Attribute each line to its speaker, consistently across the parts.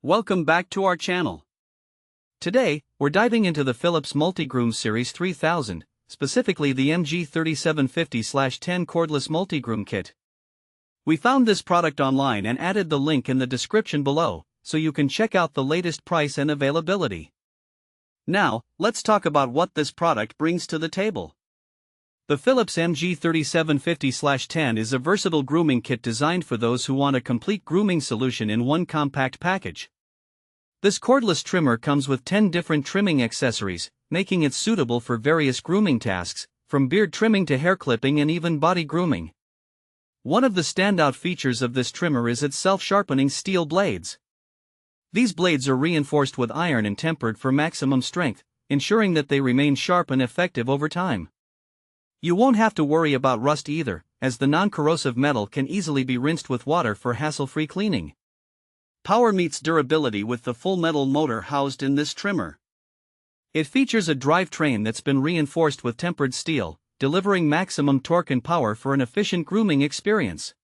Speaker 1: Welcome back to our channel. Today, we're diving into the Philips Multigroom Series 3000, specifically the MG375010 Cordless Multigroom Kit. We found this product online and added the link in the description below, so you can check out the latest price and availability. Now, let's talk about what this product brings to the table. The Philips MG375010 is a versatile grooming kit designed for those who want a complete grooming solution in one compact package. This cordless trimmer comes with 10 different trimming accessories, making it suitable for various grooming tasks, from beard trimming to hair clipping and even body grooming. One of the standout features of this trimmer is its self-sharpening steel blades. These blades are reinforced with iron and tempered for maximum strength, ensuring that they remain sharp and effective over time. You won't have to worry about rust either, as the non-corrosive metal can easily be rinsed with water for hassle-free cleaning. Power meets durability with the full metal motor housed in this trimmer. It features a drivetrain that's been reinforced with tempered steel, delivering maximum torque and power for an efficient grooming experience.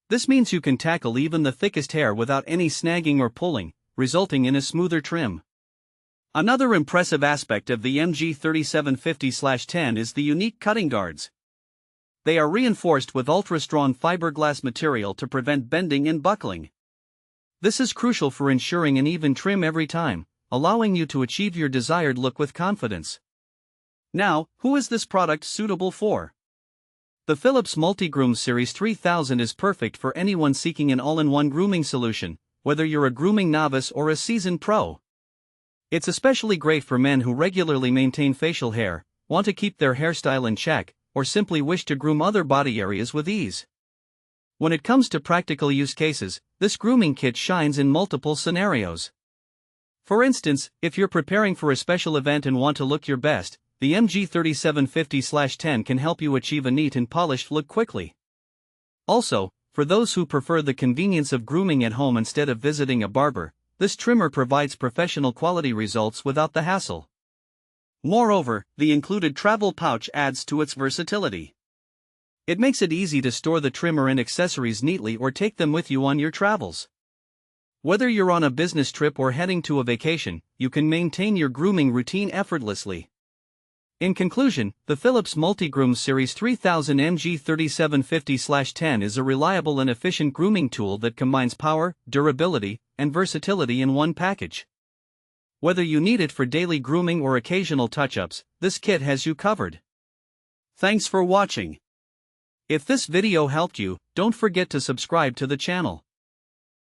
Speaker 1: This means you can tackle even the thickest hair without any snagging or pulling, resulting in a smoother trim. Another impressive aspect of the MG375010 is the unique cutting guards. They are reinforced with ultra-strong fiberglass material to prevent bending and buckling. This is crucial for ensuring an even trim every time, allowing you to achieve your desired look with confidence. Now, who is this product suitable for? The Philips Multigroom Series 3000 is perfect for anyone seeking an all-in-one grooming solution, whether you're a grooming novice or a seasoned pro. It's especially great for men who regularly maintain facial hair, want to keep their hairstyle in check, or simply wish to groom other body areas with ease. When it comes to practical use cases, this grooming kit shines in multiple scenarios. For instance, if you're preparing for a special event and want to look your best, the MG375010 can help you achieve a neat and polished look quickly. Also, for those who prefer the convenience of grooming at home instead of visiting a barber, this trimmer provides professional quality results without the hassle. Moreover, the included travel pouch adds to its versatility. It makes it easy to store the trimmer and accessories neatly or take them with you on your travels. Whether you're on a business trip or heading to a vacation, you can maintain your grooming routine effortlessly. In conclusion, the Philips Multigroom Series 3000 MG375010 is a reliable and efficient grooming tool that combines power, durability, and versatility in one package. Whether you need it for daily grooming or occasional touch-ups, this kit has you covered. Thanks for watching. If this video helped you, don't forget to subscribe to the channel.